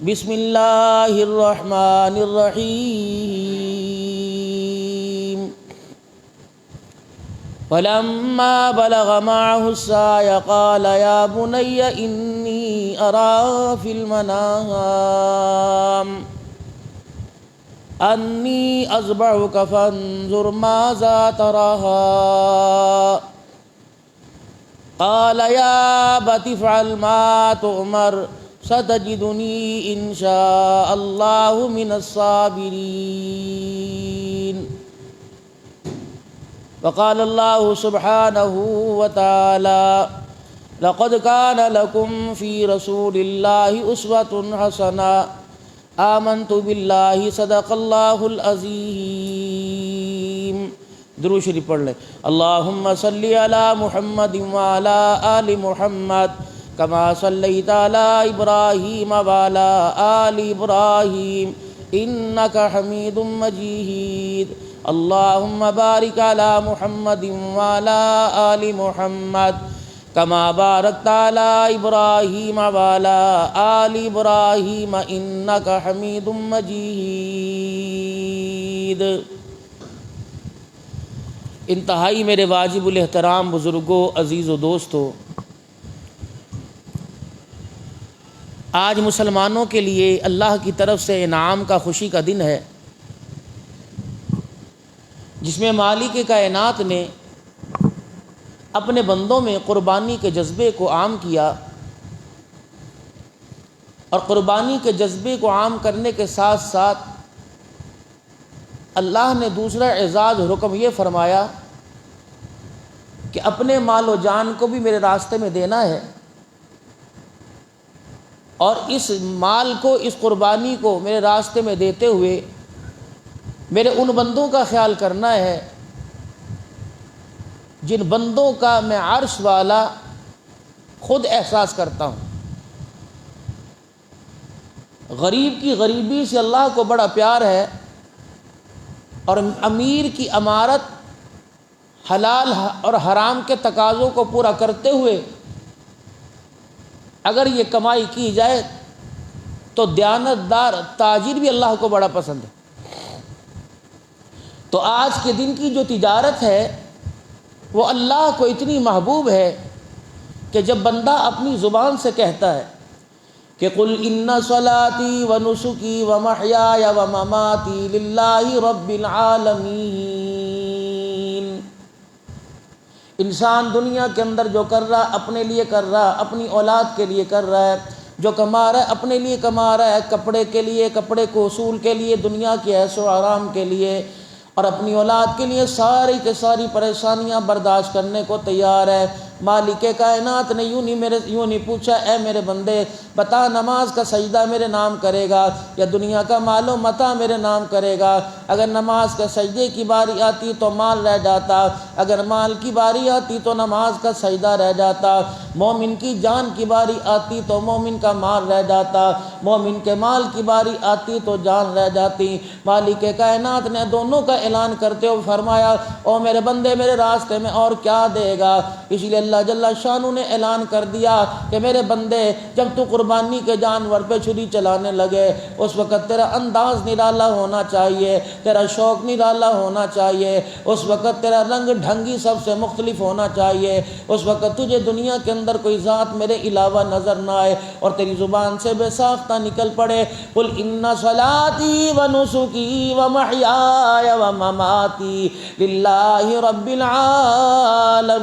بسم اللہ الرحمن الرحیم فلما بلغ معه السعي قال يا بني إني أرى في المنام أني أذبحك فانظر ماذا ترى قال يا أبت افعل ما تؤمر ستجدني إن شاء الله من الصابرين وقال الله سبحانه وتعالى لقد كان لكم في رسول الله أسوة حسنة آمنت بالله صدق الله العظيم۔ درود شریف پڑھ لیں۔ اللہم صلی علی محمد وعلی آل محمد کما صلیت علی ابراہیم وعلی آل ابراہیم انک حمید مجید۔ اللہم بارک علی محمد وعلی آل محمد کما بارکت علی ابراہیم وعلی آل ابراہیم انک حمید مجید۔ انتہائی میرے واجب الاحترام بزرگوں، عزیز و دوستو، آج مسلمانوں کے لیے اللہ کی طرف سے انعام کا، خوشی کا دن ہے، جس میں مالک کائنات نے اپنے بندوں میں قربانی کے جذبے کو عام کیا، اور قربانی کے جذبے کو عام کرنے کے ساتھ ساتھ اللہ نے دوسرا اعزاز حکم یہ فرمایا کہ اپنے مال و جان کو بھی میرے راستے میں دینا ہے، اور اس مال کو، اس قربانی کو میرے راستے میں دیتے ہوئے میرے ان بندوں کا خیال کرنا ہے جن بندوں کا میں عرش والا خود احساس کرتا ہوں۔ غریب کی غریبی سے اللہ کو بڑا پیار ہے، اور امیر کی امارت حلال اور حرام کے تقاضوں کو پورا کرتے ہوئے اگر یہ کمائی کی جائے تو دیانتدار تاجر بھی اللہ کو بڑا پسند ہے۔ تو آج کے دن کی جو تجارت ہے وہ اللہ کو اتنی محبوب ہے کہ جب بندہ اپنی زبان سے کہتا ہے کہ قل ان صلاتی و نسکی و محیای و مماتی للہ رب العالمین، انسان دنیا کے اندر جو کر رہا اپنے لیے کر رہا، اپنی اولاد کے لیے کر رہا ہے، جو کما رہا ہے اپنے لیے کما رہا ہے، کپڑے کے لیے، کپڑے کو حصول کے لیے، دنیا کے عیش و آرام کے لیے، اور اپنی اولاد کے لیے ساری کے ساری پریشانیاں برداشت کرنے کو تیار ہے۔ مالک کائنات نے یوں نہیں پوچھا اے میرے بندے بتا نماز کا سجدہ میرے نام کرے گا یا دنیا کا مال و متاع میرے نام کرے گا؟ اگر نماز کا سجدے کی باری آتی تو مال رہ جاتا، اگر مال کی باری آتی تو نماز کا سجدہ رہ جاتا، مومن کی جان کی باری آتی تو مومن کا مال رہ جاتا، مومن کے مال کی باری آتی تو جان رہ جاتی۔ مالک کائنات نے دونوں کا اعلان کرتے ہوئے فرمایا او میرے بندے میرے راستے میں اور کیا دے گا؟ اس لیے اللہ جل شانہ نے اعلان کر دیا کہ میرے بندے جب تو قربانی کے جانور پہ چھری چلانے لگے اس وقت تیرا انداز نرالا ہونا چاہیے، تیرا شوق نرالا ہونا چاہیے، اس وقت تیرا رنگ ڈھنگی سب سے مختلف ہونا چاہیے، اس وقت تجھے دنیا کے اندر کوئی ذات میرے علاوہ نظر نہ آئے اور تیری زبان سے بے ساختہ نکل پڑے قل ان صلاتی و نسکی و محیای و مماتی للہ رب العالمین۔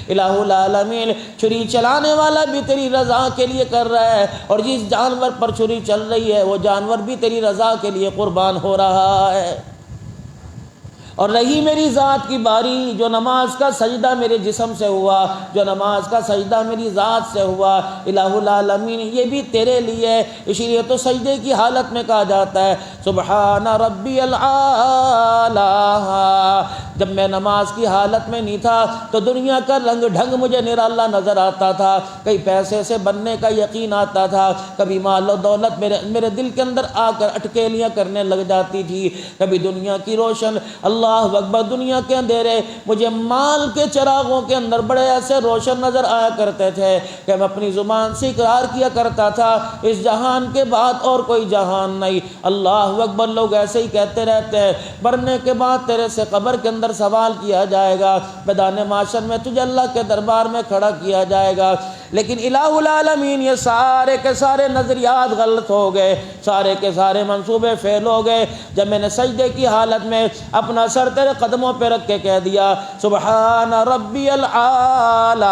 الہ العالمین چھری چلانے والا بھی تیری رضا کے لیے کر رہا ہے، اور جس جانور پر چھری چل رہی ہے وہ جانور بھی تیری رضا کے لیے قربان ہو رہا ہے۔ اور رہی میری ذات کی باری، جو نماز کا سجدہ میرے جسم سے ہوا، جو نماز کا سجدہ میری ذات سے ہوا، الہ العالمین یہ بھی تیرے لیے، اسی لیے تو سجدے کی حالت میں کہا جاتا ہے سبحان ربی العالی۔ جب میں نماز کی حالت میں نہیں تھا تو دنیا کا رنگ ڈھنگ مجھے نرالا نظر آتا تھا، کئی پیسے سے بننے کا یقین آتا تھا، کبھی مال و دولت میرے دل کے اندر آ کر اٹکیلیاں کرنے لگ جاتی تھی، کبھی دنیا کی روشن، اللہ اکبر، دنیا کے اندھیرے مجھے مال کے چراغوں کے اندر بڑے ایسے روشن نظر آیا کرتے تھے کہ میں اپنی زبان سے اقرار کیا کرتا تھا اس جہان کے بعد اور کوئی جہان نہیں۔ اللہ اکبر، لوگ ایسے ہی کہتے رہتے ہیں، مرنے کے بعد تیرے سے قبر کے اندر سوال کیا جائے گا، میدان محشر میں تجھے اللہ کے دربار میں کھڑا کیا جائے گا، لیکن الہ العالمین یہ سارے کے سارے نظریات غلط ہو گئے، سارے کے سارے منصوبے فیل ہو گئے جب میں نے سجدے کی حالت میں اپنا سر تیرے قدموں پہ رکھ کے کہہ دیا سبحان ربی العالی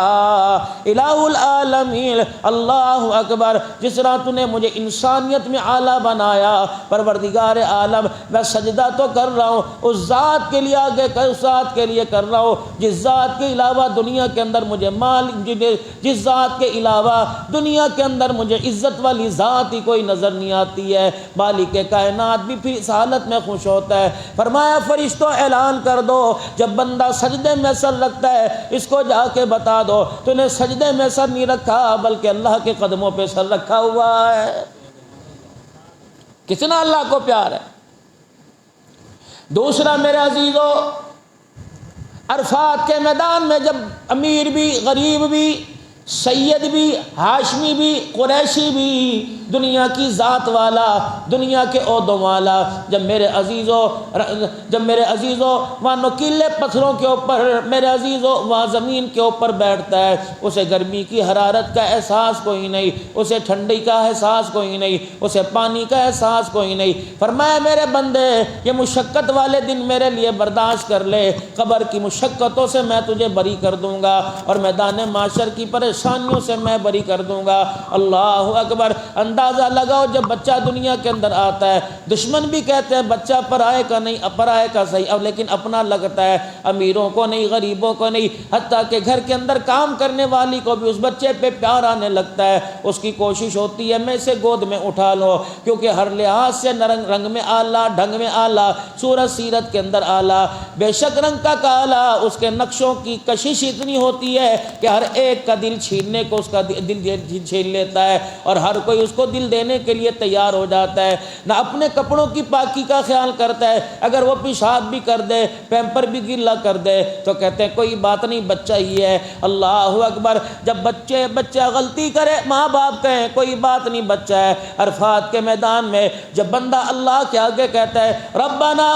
الہ العالمین۔ اللہ اکبر، جس طرح تو نے مجھے انسانیت میں اعلیٰ بنایا پروردگار عالم، میں سجدہ تو کر رہا ہوں اس ذات کے لیے، آگے اس ذات کے لیے کر رہا ہوں جس ذات کے علاوہ دنیا کے اندر مجھے مال، جس ذات کے علاوہ دنیا کے اندر مجھے عزت والی ذات ہی کوئی نظر نہیں آتی ہے۔ مالک کائنات بھی پھر اس حالت میں خوش ہوتا ہے۔ فرمایا فرشتوں اعلان کر دو، جب بندہ سجدے میں سر رکھتا ہے اس کو جا کے بتا دو تو نے سجدے میں سر نہیں رکھا بلکہ اللہ کے قدموں پہ سر رکھا ہوا ہے۔ کتنا اللہ کو پیار ہے۔ دوسرا میرے عزیزو، عرفات کے میدان میں جب امیر بھی، غریب بھی، سید بھی، ہاشمی بھی، قریشی بھی، دنیا کی ذات والا، دنیا کے عہدوں والا، جب میرے عزیزو وہاں نکیلے پتھروں کے اوپر، میرے عزیزو وہاں زمین کے اوپر بیٹھتا ہے، اسے گرمی کی حرارت کا احساس کوئی نہیں، اسے ٹھنڈی کا احساس کوئی نہیں، اسے پانی کا احساس کوئی نہیں۔ فرمایا میرے بندے یہ مشقت والے دن میرے لیے برداشت کر لے، قبر کی مشقتوں سے میں تجھے بری کر دوں گا اور میدان معاشر کی پریشانیوں سے میں بری کر دوں گا۔ اللہ اکبر، اندازہ لگاؤ جب بچہ دنیا کے اندر آتا ہے، دشمن بھی کہتے ہیں بچہ پرائے کا نہیں، پرائے کا صحیح، اب لیکن اپنا لگتا ہے، امیروں کو نہیں، غریبوں کو نہیں، حتیٰ کہ گھر کے اندر کام کرنے والی کو بھی اس بچے پہ پیار آنے لگتا ہے، اس کی کوشش ہوتی ہے میں اسے گود میں اٹھا لو، کیونکہ ہر لحاظ سے رنگ میں اعلیٰ، ڈھنگ میں اعلیٰ، صورت سیرت کے اندر اعلیٰ، بے شک رنگ کا کالا، اس کے نقشوں کی کشش اتنی ہوتی ہے کہ ہر ایک کا دل چھیننے کو اس کا دل چھین لیتا ہے اور ہر کوئی اس کو دل دینے کے لیے تیار ہو جاتا ہے۔ نہ اپنے کپڑوں کی پاکی کا خیال کرتا ہے، اگر وہ پیشاب بھی کر دے، پیمپر بھی گیلا کر دے تو کہتے ہیں کوئی بات نہیں، بچہ ہی ہے۔ اللہ اکبر، جب بچہ غلطی کرے ماں باپ کہیں کوئی بات نہیں، بچہ ہے۔ عرفات کے میدان میں جب بندہ اللہ کے آگے کہتا ہے ربنا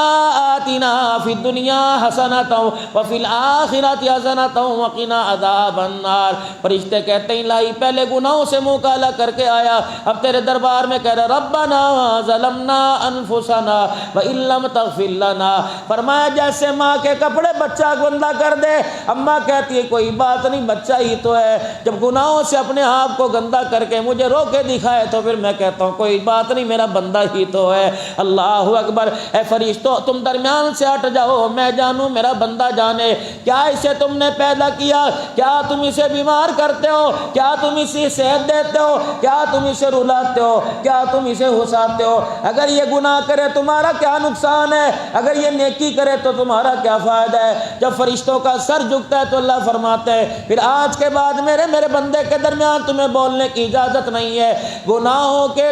آتنا فی الدنیا حسنۃ وفی الآخرۃ حسنۃ وقنا عذاب النار، فرشتے کہتے ہیں الہی پہلے گناہوں سے منہ کالا کر کے آیا، اب تیرے دربار میں کہہ رہا ربنا ظلمنا انفسنا وان لم تغفر لنا۔ فرمایا جیسے ماں کے کپڑے بچہ گندا کر دے، اماں کہتی ہے کوئی بات نہیں، بچہ ہی تو ہے، جب گناہوں سے اپنے آپ کو گندا کر کے مجھے رو کے دکھائے تو پھر میں کہتا ہوں کوئی بات نہیں، میرا بندہ ہی تو ہے۔ اللہ اکبر، اے فرشتوں تم درمیان سے ہٹ جاؤ، میں جانوں میرا بندہ جانے، کیا اسے تم نے پیدا کیا؟ کیا تم اسے بیمار کرتے ہو؟ کیا تم اسے صحت دیتے ہو؟ کیا تم اسے رلاتے ہو؟ کیا تم اسے ہنساتے ہو؟ اگر یہ گناہ کرے تمہارا کیا نقصان ہے؟ اگر یہ نیکی کرے تو تمہارا کیا فائدہ ہے؟ جب فرشتوں کا سر جھکتا ہے تو اللہ فرماتا ہے پھر آج کے بعد میرے بندے کے درمیان تمہیں بولنے کی اجازت نہیں ہے، گناہوں کے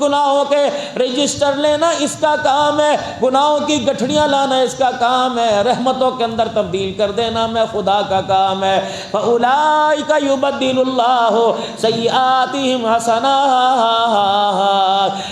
گناہوں کے رجسٹر لینا اس کا کام ہے، گناہوں کی گٹھڑیاں لانا اس کا کام ہے، رحمتوں کے اندر تبدیل کر دینا میں خدا کا کام ہے۔ فَأُولَٰئِكَ يُبَدِّلُ اللَّهُ سَيِّئَاتِهِمْ حَسَنَاتٍ۔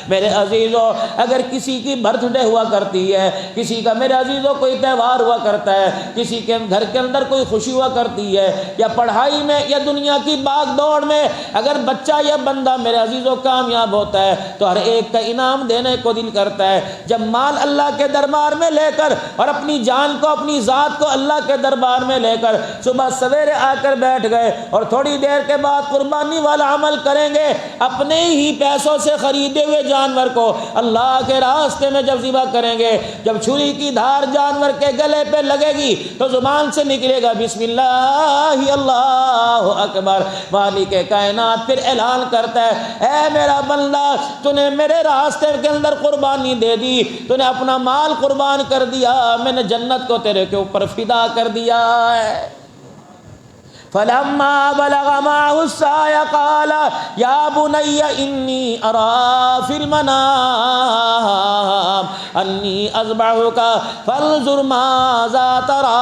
میرے عزیزو، اگر کسی کی برتھ ڈے ہوا کرتی ہے، کسی کا میرے عزیزو کوئی تہوار ہوا کرتا ہے، کسی کے گھر کے اندر کوئی خوشی ہوا کرتی ہے، یا پڑھائی میں یا دنیا کی باغ دوڑ میں اگر بچہ یا بندہ میرے عزیزو کامیاب ہوتا ہے تو ہر ایک کا انعام دینے کو دل کرتا ہے۔ جب مال اللہ کے دربار میں لے کر اور اپنی جان کو، اپنی ذات کو اللہ کے دربار میں لے کر صبح سویرے آ کر بیٹھ گئے اور تھوڑی دیر کے بعد قربانی والا عمل کریں گے، اپنے ہی پیسوں سے خریدے ہوئے ہوئے جانور کو اللہ کے راستے میں جب ذبح کریں گے، جب چھری کی دھار جانور کے گلے پہ لگے گی تو زبان سے نکلے گا بسم اللہ اللہ اکبر۔ مالک کائنات پھر اعلان کرتا ہے اے میرا بندہ، تو نے میرے راستے کے اندر قربانی دے دی، تو نے اپنا مال قربان کر دیا، میں نے جنت کو تیرے کے اوپر فدا کر دیا ہے۔ فلما بلغ معه السعي قال يا بني إني أرى في المنام أني أذبحك فانظر ماذا ترى۔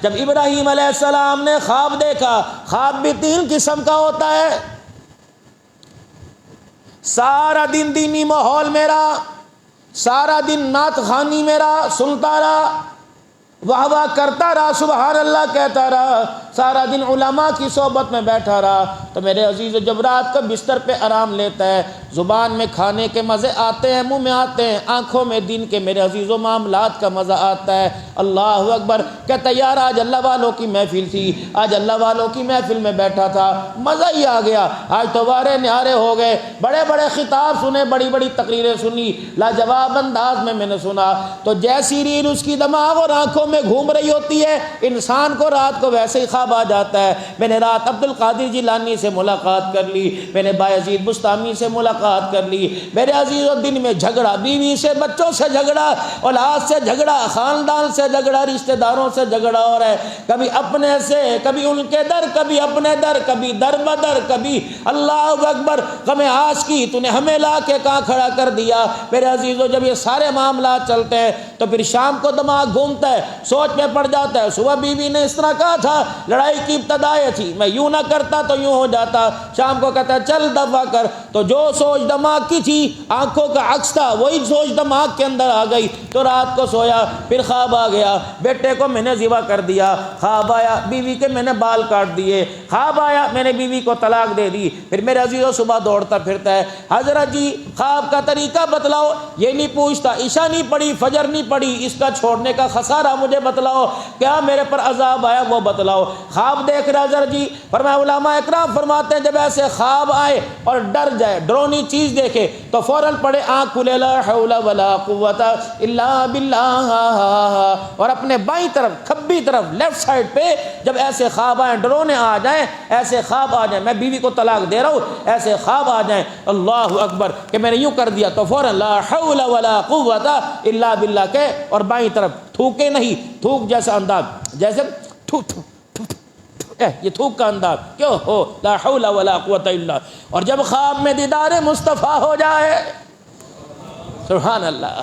جب ابراہیم علیہ السلام نے خواب دیکھا، خواب بھی 3 قسم کا ہوتا ہے۔ سارا دن دینی ماحول میرا، سارا دن نعت خوانی میرا سنتا رہا، واہ واہ کرتا رہا، سبحان اللہ کہتا رہا، سارا دن علماء کی صحبت میں بیٹھا رہا، تو میرے عزیز جب رات کو بستر پہ آرام لیتا ہے، زبان میں کھانے کے مزے آتے ہیں، منہ میں آتے ہیں، آنکھوں میں دن کے میرے عزیز و معاملات کا مزہ آتا ہے۔ اللہ اکبر کہتا یار آج اللہ والوں کی محفل تھی، آج اللہ والوں کی محفل میں بیٹھا تھا، مزہ ہی آ گیا، آج تو وارے نہارے ہو گئے، بڑے بڑے خطاب سنے، بڑی بڑی تقریریں سنی، لاجواب انداز میں نے سنا۔ تو جیسی ریل اس کی دماغ اور آنکھوں میں گھوم رہی ہوتی ہے، انسان کو رات کو ویسے ہی خواب آ جاتا ہے۔ میں نے رات عبد القادر جیلانی سے ملاقات کر لی، میں نے بایزید بستامی سے ملاقات کر لی، میرے عزیز و دن میں جھگڑا، بیوی سے، بچوں سے جھگڑا، اولاد سے جھگڑا، خاندان سے جھگڑا، رشتہ داروں سے جھگڑا ہو رہا ہے، کبھی اپنے سے، کبھی ان کے در، کبھی اپنے در، کبھی در بدر، کبھی اللہ اکبر غم آس کی تو نے ہمیں لا کے کہاں کھڑا کر دیا۔ میرے عزیزو جب یہ سارے معاملات چلتے ہیں تو پھر شام کو دماغ گھومتا ہے، سوچ میں پڑ جاتا ہے، صبح بیوی نے اس طرح کہا تھا، لڑائی کی ابتدا تھی، میں یوں نہ کرتا تو یوں ہو جاتا، شام کو کہتا ہے چل دفع کر، تو جو سوچ دماغ کی تھی آنکھوں کا عکس تھا وہی سوچ دماغ کے اندر آ گئی، تو رات کو سویا، پھر خواب آ گیا بیٹے کو میں نے ذبح کر دیا، خواب آیا بیوی کے میں نے بال کاٹ دیے، خواب آیا میں نے بیوی کو طلاق دے دی۔ پھر میرے عزیزوں صبح دوڑتا پھرتا ہے، حضرت جی خواب کا طریقہ بتلاؤ، یہ نہیں پوچھتا عشاء نہیں پڑھی، فجر نہیں پڑھی، اس کا چھوڑنے کا خسارہ مجھے بتلاؤ، کیا میرے پر عذاب آیا وہ بتلاؤ۔ خواب دیکھ رہا حضرت جی، فرمایا علماء اکرام فرماتے ہیں جب ایسے خواب آئے اور ڈر جائے، ڈرونی چیز دیکھے تو فوراً پڑھے آنکھ کھلے لا حول ولا قوت الا باللہ، اور اپنے بائیں طرف کھبی طرف لیفٹ سائڈ پہ جب ایسے خواب آئیں، ڈرونے آ جائیں، ایسے خواب آ جائیں میں بیوی کو طلاق دے رہا ہوں، ایسے خواب آ جائیں اللہ اکبر کہ میں نے یوں کر دیا، تو فوراً لا حول ولا قوت الا باللہ کہ، اور بائیں طرف تھوکے نہیں، تھوک جیسا انداز، جیسے تھوک یہ تھوک کا انداز کیوں ہو، لا حول ولا قوت الا، اور جب خواب میں دیدار مصطفیٰ ہو جائے، سبحان اللہ،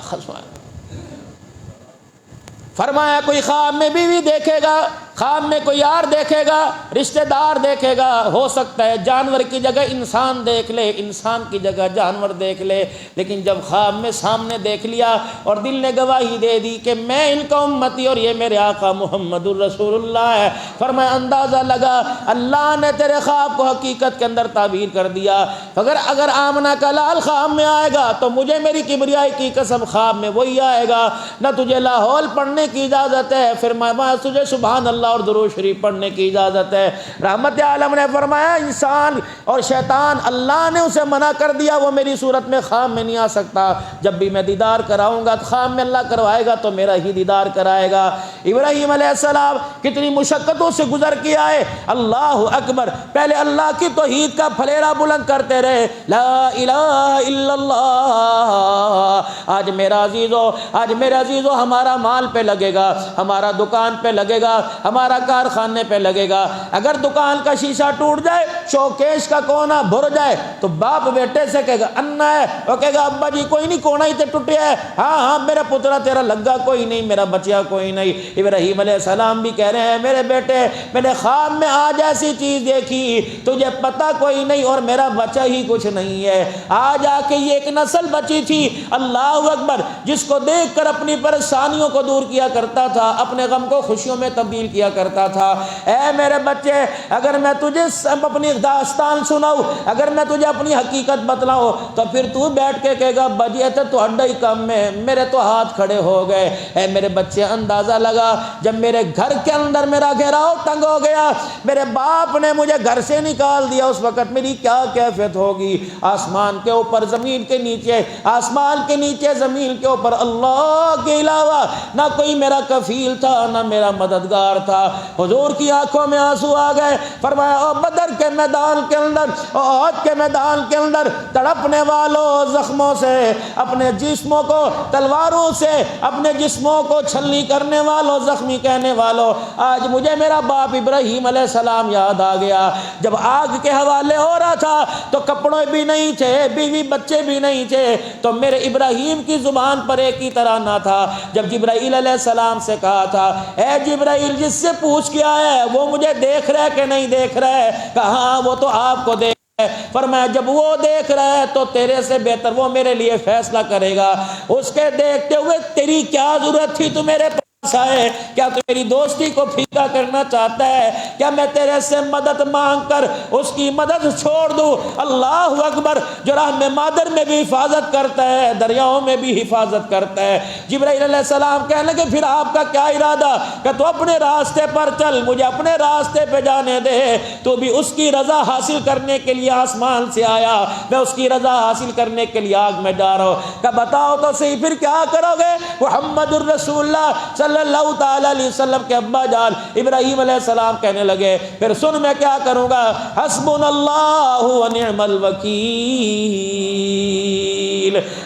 فرمایا کوئی خواب میں بیوی دیکھے گا، خواب میں کوئی یار دیکھے گا، رشتہ دار دیکھے گا، ہو سکتا ہے جانور کی جگہ انسان دیکھ لے، انسان کی جگہ جانور دیکھ لے، لیکن جب خواب میں سامنے دیکھ لیا اور دل نے گواہی دے دی کہ میں ان کا امتی اور یہ میرے آقا محمد الرسول اللہ ہے، فرمایا اندازہ لگا اللہ نے تیرے خواب کو حقیقت کے اندر تعبیر کر دیا، اگر آمنہ کا لال خواب میں آئے گا تو مجھے میری کبریائی کی قسم خواب میں وہی آئے گا، نہ تجھے لاہور پڑھنے کی اجازت ہے، فرمایا تجھے سبحان اللہ اور درود شریف پڑھنے کی اجازت ہے۔ رحمت عالم نے فرمایا انسان اور شیطان اللہ نے اسے منع کر دیا، وہ میری صورت میں خواب میں نہیں آ سکتا، جب بھی میں دیدار کراؤں گا تو خواب میں اللہ کروائے گا تو میرا ہی دیدار کرائے گا۔ ابراہیم علیہ السلام کتنی مشقتوں سے گزر کے آئے، اللہ اکبر، پہلے اللہ کی توحید کا پھلیرا بلند کرتے رہے، لا الہ الا اللہ۔ آج میرا عزیزو ہمارا مال پہ لگے گا، ہمارا دکان پہ لگے گا، ہمارا کارخانے پہ لگے گا، اگر دکان کا شیشہ ٹوٹ جائے، شوکیش کا کونا بھر جائے تو باپ بیٹے سے کہے گا انا ہے، وہ کہے گا ابا جی کوئی نہیں، کونا ہی تے ٹوٹیا ہے، ہاں میرا پترا تیرا لگا کوئی نہیں، میرا بچیا کوئی نہیں۔ ابراہیم علیہ السلام بھی کہہ رہے ہیں میرے بیٹے میں نے خواب میں آج ایسی چیز دیکھی تجھے پتہ کوئی نہیں اور میرا بچہ ہی کچھ نہیں ہے، آج آ کے یہ ایک نسل بچی تھی اللہ اکبر جس کو دیکھ کر اپنی پریشانیوں کو دور کیا کرتا تھا، اپنے غم کو خوشیوں میں تبدیل کیا کیا کرتا تھا۔ اے میرے بچے، اگر میں تجھے اپنی داستان سناؤں، اگر میں تجھے اپنی حقیقت بتلاؤں تو پھر تو بیٹھ کے کہے گا بجے تو ہڈا ہی کم ہے، میرے تو ہاتھ کھڑے ہو گئے۔ اے میرے بچے، اندازہ لگا جب میرے گھر کے اندر میرا گھیراؤ تنگ ہو گیا، میرے باپ نے مجھے گھر سے نکال دیا، اس وقت میری کیا کیفیت ہوگی۔ آسمان کے اوپر زمین کے نیچے، آسمان کے نیچے زمین کے اوپر اللہ کے علاوہ نہ کوئی میرا کفیل تھا نہ میرا مددگار تھا۔ حضور کی آنکھوں میں آنسو آ گئے، فرمایا او بدر کے میدان کے اندر، احد کے میدان کے اندر تڑپنے والوں زخموں سے، اپنے جسموں کو تلواروں سے، اپنے جسموں کو چھلنی کرنے والوں، زخمی کہنے والوں، آج مجھے میرا باپ ابراہیم علیہ السلام یاد آ گیا۔ جب آگ کے حوالے ہو رہا تھا تو کپڑے بھی نہیں تھے، بیوی بچے بھی نہیں تھے، تو میرے ابراہیم کی زبان پر ایک ہی ترانہ تھا۔ جب جبرائیل علیہ السلام سے کہا تھا اے جبرائیل جس سے پوچھ کیا ہے وہ مجھے دیکھ رہا ہے کہ نہیں دیکھ رہا ہے؟ کہا وہ تو آپ کو دیکھ رہا ہے۔ فرمایا جب وہ دیکھ رہا ہے تو تیرے سے بہتر وہ میرے لیے فیصلہ کرے گا۔ اس کے دیکھتے ہوئے تیری کیا ضرورت تھی تو میرے ہے؟ کیا تو میری دوستی کو پھیکا کرنا چاہتا ہے؟ کیا میں تیرے سے مدد مانگ کر اس کی مدد چھوڑ دوں؟ اللہ اکبر، جو رحم مادر میں بھی حفاظت کرتا ہے دریاؤں میں بھی حفاظت کرتا ہے۔ جبرائیل علیہ السلام کہنے لگے پھر آپ کا کیا ارادہ؟ کہ تو اپنے راستے پر چل، مجھے اپنے راستے پہ جانے دے۔ تو بھی اس کی رضا حاصل کرنے کے لیے آسمان سے آیا، میں اس کی رضا حاصل کرنے کے لیے آگ میں جا رہا ہوں۔ کہ بتاؤ تو صحیح پھر کیا کرو گے؟ محمد الرسول اللہ صلی اللہ تعالی علیہ وسلم کے ابا جان ابراہیم علیہ السلام کہنے لگے پھر سن میں کیا کروں گا، حسبنا اللہ ونعم الوکیل۔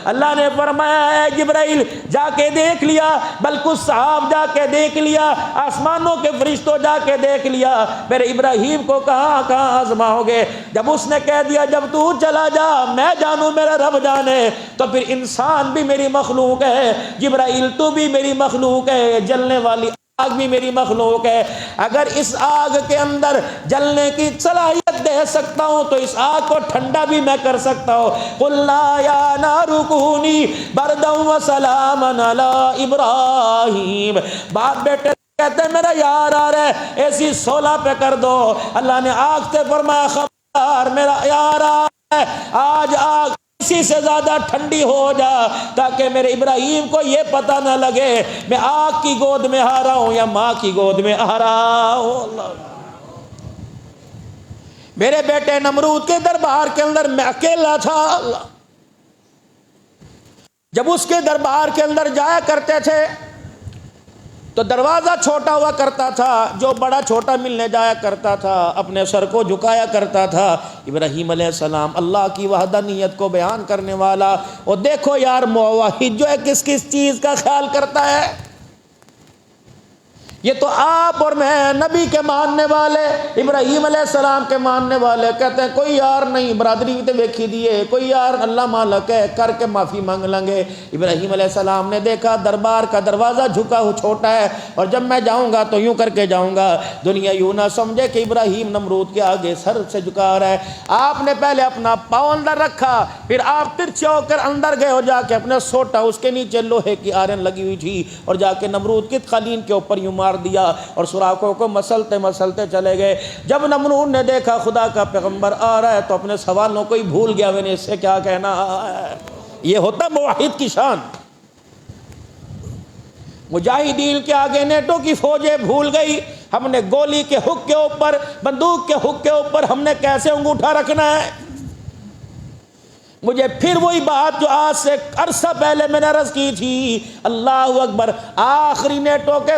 اللہ نے فرمایا اے جبرائیل جا کے دیکھ لیا، بلکہ صحاب جا کے دیکھ لیا، آسمانوں کے فرشتوں جا کے دیکھ لیا، میرے ابراہیم کو کہاں کہاں آزماؤ گے؟ جب اس نے کہہ دیا جب تو چلا جا میں جانوں میرا رب جانے، تو پھر انسان بھی میری مخلوق ہے، جبرائیل تو بھی میری مخلوق ہے، جلنے والی آگ بھی میری مخلوق ہے۔ اگر اس آگ کے اندر جلنے کی صلاحیت دے سکتا ہوں تو اس آگ کو ٹھنڈا بھی میں کر سکتا ہوں۔ قُلْنَا يَا نَارُ كُونِي بَرْدًا وَسَلَامًا عَلَىٰ إِبْرَاهِيمَ۔ باپ بیٹے کہتے ہیں میرا یار آ رہا ہے، ایسی 16 پہ کر دو۔ اللہ نے آگ سے فرمایا خبردار میرا یار آ رہا ہے، آج آگ اسی سے زیادہ ٹھنڈی ہو جا تاکہ میرے ابراہیم کو یہ پتہ نہ لگے میں آگ کی گود میں آ رہا ہوں یا ماں کی گود میں آ رہا ہوں۔ اللہ میرے بیٹے نمرود کے دربار کے اندر میں اکیلا تھا۔ اللہ جب اس کے دربار کے اندر جایا کرتے تھے تو دروازہ چھوٹا ہوا کرتا تھا، جو بڑا چھوٹا ملنے جایا کرتا تھا اپنے سر کو جھکایا کرتا تھا۔ ابراہیم علیہ السلام اللہ کی وحدانیت کو بیان کرنے والا، اور دیکھو یار موحد جو ہے کس کس چیز کا خیال کرتا ہے۔ یہ تو آپ اور میں نبی کے ماننے والے، ابراہیم علیہ السلام کے ماننے والے کہتے ہیں کوئی یار نہیں، برادری بھی تو ویکھی دیے، کوئی یار اللہ مالک ہے کر کے معافی مانگ لیں گے۔ ابراہیم علیہ السلام نے دیکھا دربار کا دروازہ جھکا ہوا چھوٹا ہے، اور جب میں جاؤں گا تو یوں کر کے جاؤں گا، دنیا یوں نہ سمجھے کہ ابراہیم نمرود کے آگے سر سے جھکا رہا ہے۔ آپ نے پہلے اپنا پاؤں اندر رکھا، پھر آپ ترچھے ہو کر اندر گئے اور جا کے اپنا سوٹا، اس کے نیچے لوہے کی آرن لگی ہوئی تھی، اور جا کے نمرود کی قالین کے اوپر یوں مار دیا اور سوراخوں کو مسلتے مسلتے چلے گئے۔ جب نمرود نے دیکھا خدا کا پیغمبر آ رہا ہے تو اپنے سوالوں کو ہی بھول گیا، میں نے اس سے کیا کہنا ہے۔ یہ ہوتا موحد کی شان۔ مجاہدین کے آگے نیٹوں کی فوجیں بھول گئی، ہم نے گولی کے ہک کے اوپر، بندوق کے ہک کے اوپر ہم نے کیسے انگوٹھا رکھنا ہے۔ مجھے پھر وہی بات جو آج سے عرصہ پہلے میں نے عرض کی تھی، اللہ اکبر، آخری نیٹوں کے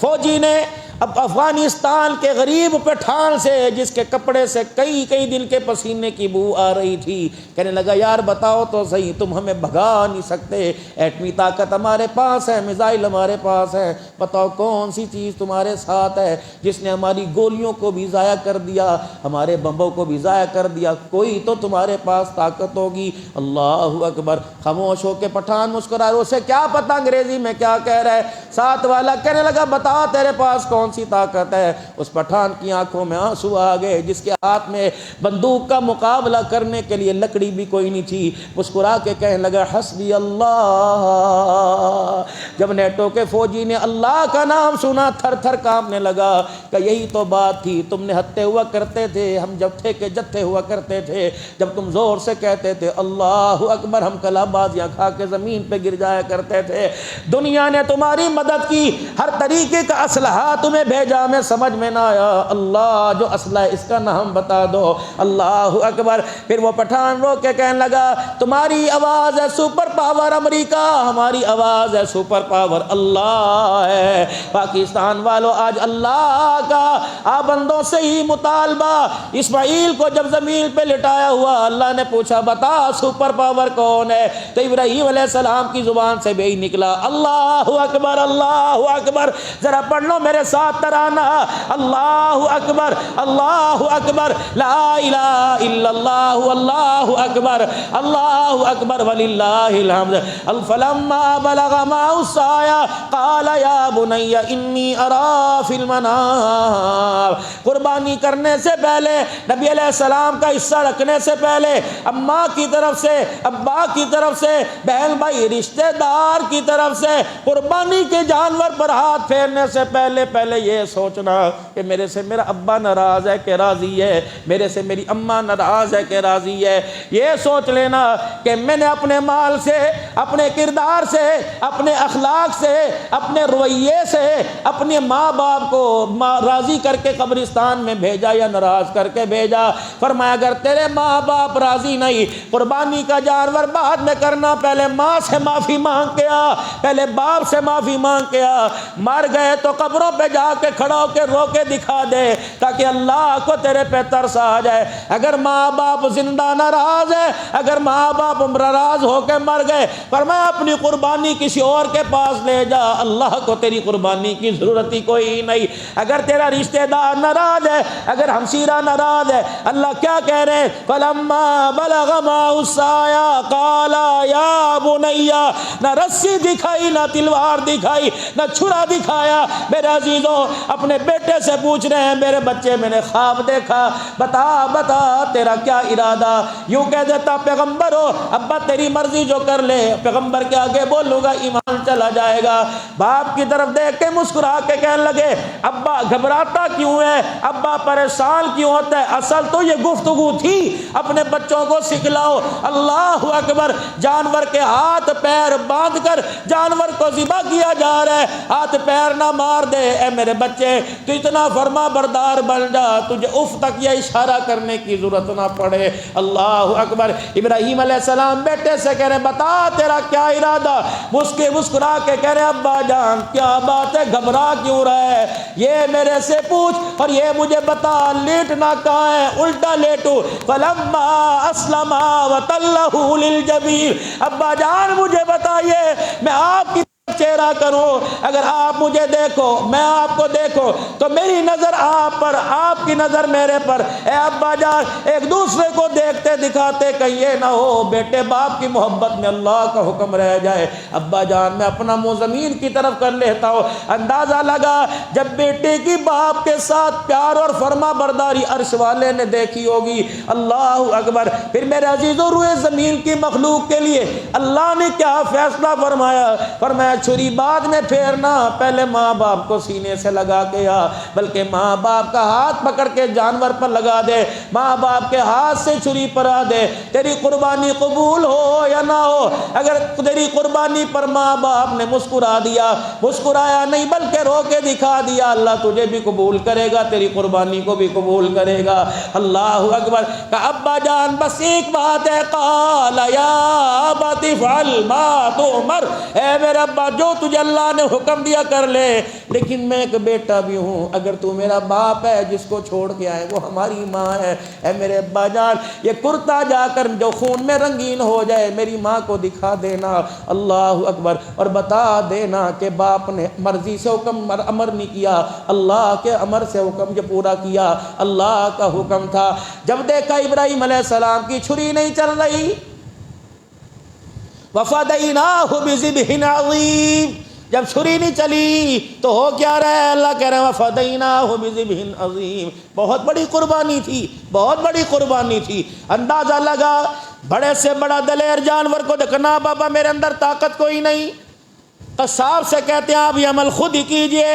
فوجی نے اب افغانستان کے غریب پٹھان سے جس کے کپڑے سے کئی دن کے پسینے کی بو آ رہی تھی، کہنے لگا یار بتاؤ تو صحیح تم ہمیں بھگا نہیں سکتے، ایٹمی طاقت ہمارے پاس ہے، میزائل ہمارے پاس ہے، بتاؤ کون سی چیز تمہارے ساتھ ہے جس نے ہماری گولیوں کو بھی ضائع کر دیا، ہمارے بمبوں کو بھی ضائع کر دیا، کوئی تو تمہارے پاس طاقت ہوگی۔ اللہ اکبر، خاموش ہو کے پٹھان مسکرا رہے، اسے کیا پتہ انگریزی میں کیا کہہ رہا ہے۔ ساتھ والا کہنے لگا بتا تیرے پاس کون کون سی طاقت ہے؟ اس پٹھان کی آنکھوں میں آنسو آ گئے، جس کے ہاتھ میں بندوق کا مقابلہ کرنے کے لیے لکڑی بھی کوئی نہیں تھی، مسکرا کے کہنے لگا حسبی اللہ۔ جب نیٹو کے فوجی نے اللہ کا نام سنا تھر تھر کانپنے لگا کہ یہی تو بات تھی، تم نے ہتے ہوا کرتے تھے، ہم جتھے کے جتھے ہوا کرتے تھے، جب تم زور سے کہتے تھے اللہ اکبر ہم کلا بازیاں کھا کے زمین پہ گر جایا کرتے تھے۔ دنیا نے تمہاری مدد کی، ہر طریقے کا اسلحہ تمہیں بھیجا، میں سمجھ میں نہ آیا، اللہ جو اسلحہ ہے اس کا نام بتا دو۔ اللہ اکبر۔ پھر وہ پٹھان رو کے کہنے لگا تمہاری آواز ہے سپر پاور امریکہ، ہماری آواز ہے سپر پاور اللہ ہے۔ پاکستان والوں آج اللہ کا آپ بندوں سے ہی مطالبہ۔ اسماعیل کو جب زمین پہ لٹایا ہوا اللہ نے پوچھا بتا سپر پاور کون ہے، تو ابراہیم علیہ السلام کی زبان سے بھی نکلا اللہ اکبر اللہ اکبر۔ ذرا پڑھ لو میرے ساتھ ترانہ، اللہ اکبر اللہ اکبر، لا الہ الا اللہ اللہ اکبر اللہ اکبر وللہ الحمد۔ فلما بلغ معه السعی قال یا بنی انی اری فی المنام۔ قربانی کرنے سے پہلے، نبی علیہ السلام کا حصہ رکھنے سے پہلے، اماں کی طرف سے، ابا کی طرف سے، بہن بھائی رشتہ دار کی طرف سے قربانی کے جانور پر ہاتھ پھیرنے سے پہلے یہ سوچنا کہ میرے سے میرا ابا ناراض ہے کہ راضی ہے، میرے سے میری اماں ناراض ہے کہ راضی ہے۔ یہ سوچ لینا کہ میں نے اپنے مال سے، اپنے کردار سے، اپنے اخلاق سے، اپنے رویے سے اپنے ماں باپ کو راضی کر کے قبرستان میں بھیجا یا ناراض کر کے بھیجا۔ فرمایا اگر تیرے ماں باپ راضی نہیں، قربانی کا جانور بعد میں کرنا، پہلے ماں سے معافی مانگ کے آ، پہلے باپ سے معافی مانگ کے آ، مر گئے تو قبروں پہ جا کے کھڑا ہو کے رو کے دکھا دے تاکہ اللہ کو تیرے پہ ترس آ جائے۔ اگر ماں باپ زندہ ناراض ہے، اگر ماں باپ ناراض ہو کے مر گئے، فرمایا اپنی قربانی کسی اور کے پاس لے جا، اللہ کو تیری قربانی کی ضرورت ہی کوئی نہیں۔ اگر تیرا رشتہ دار ناراض ہے، اگر ہمشیرہ ناراض ہے، اللہ کیا کہہ رہے ہیں فلما بلغ معه السعی قال یا بنی، نہ رسی دکھائی، نہ تلوار دکھائی، نہ چھرا دکھایا۔ میرے عزیزوں اپنے بیٹے سے پوچھ رہے ہیں میرے بچے میں نے خواب دیکھا، بتا بتا تیرا کیا ارادہ؟ یوں کہہ دیتا پیغمبر ہو ابا تیری مرضی جو کر لے، پیغمبر کے آگے بولوں گا ایمان چلا جائے گا۔ باپ کی طرف دیکھ کے مسکرا کے کہنے لگے ابا گھبراتا کیوں ہے، ابا پریشان کیوں ہوتا ہے؟ اصل تو یہ گفتگو تھی، اپنے بچوں کو سکھلاؤ۔ اللہ اکبر۔ جانور کے ہاتھ پیر باندھ کر جانور کو ذبح کیا جا رہا ہے، ہاتھ پیر نہ مار دے اے میرے بچے، تو اتنا فرما بردار بن جا تجھے اف تک یہ اشارہ کرنے کی ضرورت نہ پڑے۔ اللہ اکبر۔ ابراہیم علیہ السلام بیٹے سے کہہ رہے بتا تیرا کیا ارادہ؟ مسکرا کے کہہ رہے ابا جان کیا بات ہے، گھبرا کیوں رہا ہے؟ یہ میرے سے پوچھ اور یہ مجھے بتا لیٹنا کہاں ہے، الٹا لیٹو۔ فلما اسلم وتلہ للجبین، ابا جان مجھے بتائیے میں آپ کی چہرہ کروں، اگر آپ مجھے دیکھو میں آپ کو دیکھو تو میری نظر آپ پر، آپ کی نظر میرے پر۔ اے ابا جان ایک دوسرے کو دیکھتے دکھاتے کہ یہ نہ ہو بیٹے باپ کی محبت میں اللہ کا حکم رہ جائے۔ ابا جان میں اپنا منہ زمین کی طرف کر لیتا ہوں۔ اندازہ لگا جب بیٹے کی باپ کے ساتھ پیار اور فرما برداری عرش والے نے دیکھی ہوگی۔ اللہ اکبر۔ پھر میرے عزیزوں روئے زمین کی مخلوق کے لیے اللہ نے کیا فیصلہ فرمایا؟ فرمایا چھری بعد میں پھیرنا، پہلے ماں باپ کو سینے سے لگا کے آ، بلکہ ماں باپ کا ہاتھ پکڑ کے جانور پر لگا دے، ماں باپ کے ہاتھ سے چھری پر آ دے۔ تیری قربانی قبول ہو یا نہ ہو، اگر تیری قربانی پر ماں باپ نے مسکرا دیا، مسکرایا نہیں بلکہ رو کے دکھا دیا، اللہ تجھے بھی قبول کرے گا، تیری قربانی کو بھی قبول کرے گا۔ اللہ اکبر۔ کہ ابا جان بس ایک بات ہے، قال یا ابت افعل ما تؤمر، اے میرے ابا جو تجھے اللہ نے حکم دیا کر لے، لیکن میں ایک بیٹا بھی ہوں، اگر تو میرا باپ ہے جس کو چھوڑ کے آئے وہ ہماری ماں ہے، اے میرے ابا جان یہ کرتا جا کر جو خون میں رنگین ہو جائے میری ماں کو دکھا دینا۔ اللہ اکبر۔ اور بتا دینا کہ باپ نے مرضی سے حکم امر نہیں کیا، اللہ کے امر سے حکم جو پورا کیا، اللہ کا حکم تھا۔ جب دیکھا ابراہیم علیہ السلام کی چھری نہیں چل رہی، وَفَدَيْنَاهُ بِذِبْحٍ عَظِيمٍ، جب چھری نہیں چلی تو ہو کیا رہا ہے؟ اللہ کہہ رہے ہیں وَفَدَيْنَاهُ بِذِبْحٍ عَظِيمٍ، بہت بڑی قربانی تھی، بہت بڑی قربانی تھی۔ اندازہ لگا بڑے سے بڑا دلیر جانور کو دیکھنا، بابا میرے اندر طاقت کوئی نہیں، قصاب سے کہتے ہیں آپ یہ عمل خود ہی کیجئے۔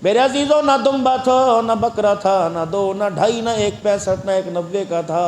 میرے عزیزوں، نہ دمبا تھا، نہ بکرا تھا، نہ 2، نہ 2.5، نہ 1.65، نہ 1.90 کا تھا۔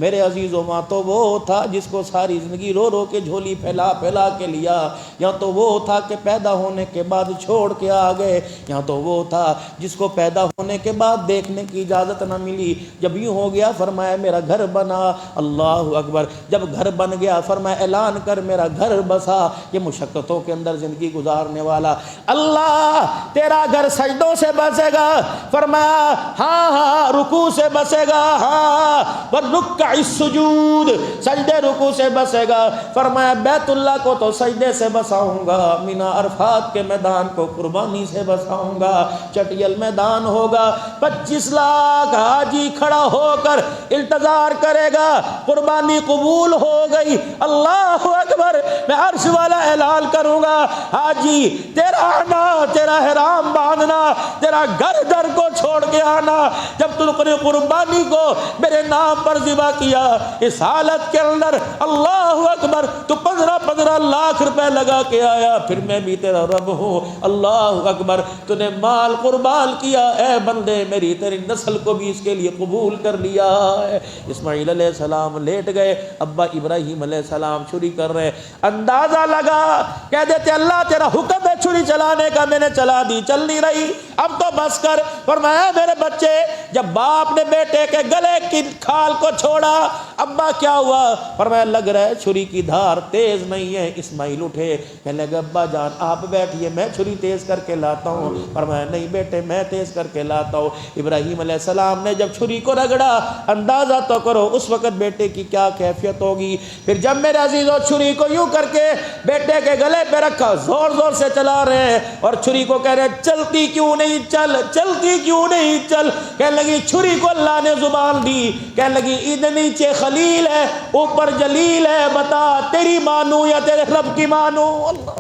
میرے عزیزوں، ماں تو وہ تھا جس کو ساری زندگی رو رو کے جھولی پھیلا پھیلا کے لیا، یا تو وہ تھا کہ پیدا ہونے کے بعد چھوڑ کے آ گئے، یا تو وہ تھا جس کو پیدا ہونے کے بعد دیکھنے کی اجازت نہ ملی۔ جب یوں ہو گیا فرمایا میرا گھر بنا، اللہ اکبر، جب گھر بن گیا فرمایا اعلان کر میرا گھر بسا۔ یہ مشقتوں کے اندر زندگی گزارنے والا اللہ تیرا گھر سجدوں سے بسے گا، فرمایا ہاں ہاں رکوع سے بسے گا، ہاں والرکع السجود، سجدے رکوع سے بسے گا۔ فرمایا بیت اللہ کو تو سجدے سے بساؤں گا، مینا عرفات کے میدان کو قربانی سے بساؤں گا، چٹیل میدان ہوگا، 25 لاکھ حاجی کھڑا ہو کر انتظار کرے گا، قربانی قبول ہو گئی، اللہ اکبر، میں عرش والا اعلان کروں گا حاجی تیرا آنا، تیرا احرام باندھنا، تیرا گھر در کو چھوڑ کے آنا، جب تو نے قربانی کو میرے نام پر ذبح کیا، اس حالت کے اندر اللہ اکبر تو 15 لاکھ روپے لگا کے آیا، پھر میں بھی تیرا رب ہوں، اللہ اکبر، تو نے مال قربان کیا، اے بندے میری تیری نسل کو بھی اس کے لیے قبول کر لیا ہے۔ اسماعیل علیہ السلام لیٹ گئے، ابا ابراہیم علیہ السلام چھری کر رہے، اندازہ لگا، کہہ دیتے اللہ تیرا حکم ہے چھری چلانے کا، میں نے چلا دی، چل نہیں رہی، اب تو بس کر۔ فرمایا میرے بچے، جب باپ نے بیٹے کے گلے کی کھال کو چھوڑا، ابا کیا ہوا؟ فرمایا لگ رہا ہے چھری کی دھار تیز نہیں ہے۔ اسماعیل اٹھے، کہنے لگے ابا جان آپ بیٹھیے، میں چھری تیز کر کے لاتا ہوں۔ فرمایا نہیں بیٹے میں تیز کر کے لاتا ہوں۔ ابراہیم علیہ السلام نے جب چھری کو رگڑا، اندازہ تو کرو اس وقت بیٹے کی کیا کیفیت ہوگی۔ پھر جب میرے عزیزوں چھری کو یوں کر کے بیٹے کے گلے پہ رکھا، زور زور سے چلا رہے ہیں، اور چھری کو کہہ رہے چلتی کیوں نہیں چل، چلتی کیوں نہیں چل۔ کہنے لگی چھری کو اللہ نے زبان دی، کہنے لگی ادھر نیچے خلیل ہے اوپر جلیل ہے، بتا تیری مانوں یا تیرے رب کی مانوں۔ اللہ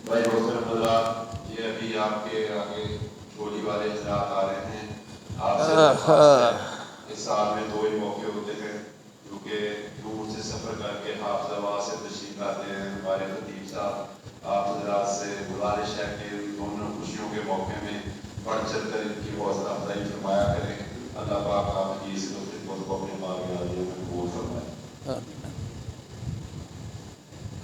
بھائی حسن اللہ، یہ ابھی آپ کے آگے گولی والے حضرات آ رہے ہیں، آپ سے درخواست ہے، اس سال میں 2 ہی موقع ہوتے ہیں کیونکہ دور سے سفر کر کے حافظ آباد سے تشریف لاتے ہیں ہمارے خطیب صاحب، آپ حضرات سے گزارش ہے کہ دونوں خوشیوں کے موقع میں بڑھ چڑھ کر ان کی حوصلہ افزائی فرمایا کریں۔ اللہ پاک آپ کی اس خدمت کو اپنے باغ میں قبول فرمائے۔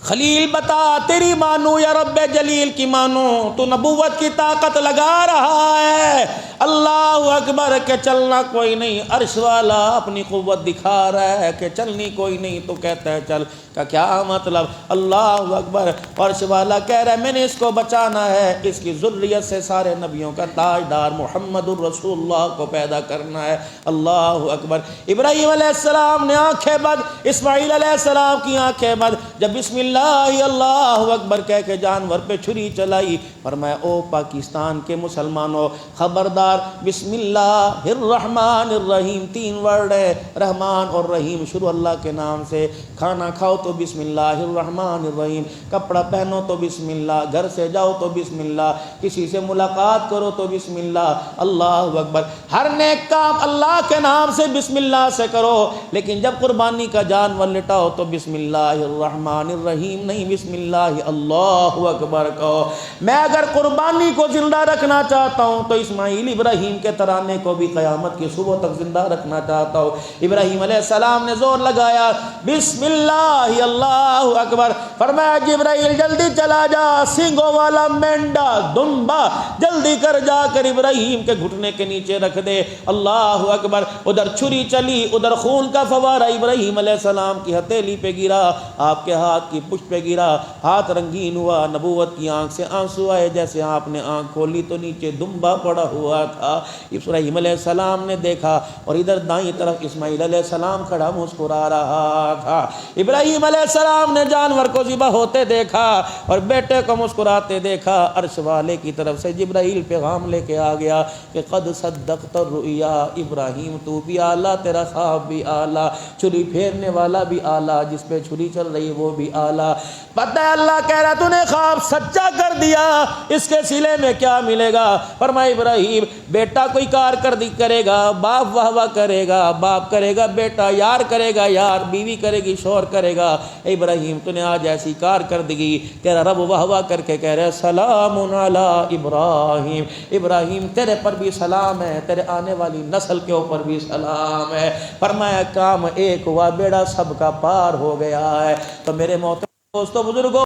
خلیل بتا تیری مانوں یا رب جلیل کی مانوں، تو نبوت کی طاقت لگا رہا ہے، اللہ اکبر، کہ چلنا کوئی نہیں، عرش والا اپنی قوت دکھا رہا ہے کہ چلنی کوئی نہیں، تو کہتا ہے چل، کا کیا مطلب؟ اللہ اکبر، عرش والا کہہ رہا ہے میں نے اس کو بچانا ہے، اس کی ذریت سے سارے نبیوں کا تاجدار محمد الرسول اللہ کو پیدا کرنا ہے، اللہ اکبر۔ ابراہیم علیہ السلام نے آنکھیں بند، اسماعیل علیہ السلام کی آنکھیں بند، جب بسم اللہ اللہ اکبر کہہ کے جانور پہ چھری چلائی، فرمایا او پاکستان کے مسلمانوں خبردار، بسم اللہ الرحمن الرحیم 3 ورڈ ہے، رحمان اور رحیم، شروع اللہ کے نام سے، کھانا کھاؤ تو بسم اللہ الرحمن الرحیم، کپڑا پہنو تو بسم اللہ، گھر سے جاؤ تو بسم اللہ، کسی سے ملاقات کرو تو بسم اللہ، اللہ اکبر، ہر نیک کام اللہ کے نام سے بسم اللہ سے کرو، لیکن جب قربانی کا جانور لٹاؤ تو بسم اللہ الرحمن الرحیم نہیں، بسم اللہ اللہ اکبر کہو۔ میں اگر قربانی کو زندہ رکھنا چاہتا ہوں تو اسماعیل ابراہیم کے ترانے کو بھی قیامت کی صبح تک زندہ رکھنا چاہتا ہوں۔ ابراہیم علیہ السلام نے زور لگایا، بسم اللہ اللہ اکبر، فرمایا جبرائیل جلدی چلا جا، سینگوں والا مینڈا دمبا جلدی کر جا کر ابراہیم کے گھٹنے کے نیچے رکھ دے، اللہ اکبر۔ ادھر چھری چلی، ادھر خون کا فوارہ ابراہیم علیہ السلام کی ہتھیلی پہ گرا، آپ کے ہاتھ کی پشت پہ گرا، ہاتھ رنگین ہوا، نبوت کی آنکھ سے آنسو آئے، جیسے آپ نے آنکھ کھولی تو نیچے دمبا پڑا ہوا تھا۔ ابراہیم علیہ السلام نے دیکھا اور ادھر دائیں طرف اسماعیل علیہ السلام کھڑا مسکرا رہا تھا۔ ابراہیم علیہ السلام نے جانور کو ذبح ہوتے دیکھا اور بیٹے کو مسکراتے دیکھا۔ عرش والے کی طرف سے جبرائیل پیغام لے کے آ گیا کہ قد صدقت الرؤیا، ابراہیم تو بھی اعلیٰ، تیرا خواب بھی اعلیٰ، چھری پھیرنے والا بھی اعلیٰ، جس پہ چھری چل رہی وہ بھی اعلیٰ۔ پتہ ہے اللہ کہہ رہا تو نے خواب سچا کر دیا، اس کے سلے میں کیا ملے گا؟ فرمایا ابراہیم بیٹا کوئی کارکردگی کرے گا باپ واہ واہ کرے گا، باپ کرے گا بیٹا، یار کرے گا یار، بیوی کرے گی شوہر کرے گا۔ اے ابراہیم تو نے آج ایسی کارکردگی، تیرا رب واہ واہ کر کے کہہ رہا ہے سلام علی ابراہیم، ابراہیم تیرے پر بھی سلام ہے، تیرے آنے والی نسل کے اوپر بھی سلام ہے۔ فرمایا کام ایک ہوا، بیڑا سب کا پار ہو گیا ہے۔ تو میرے محترم دوستو بزرگوں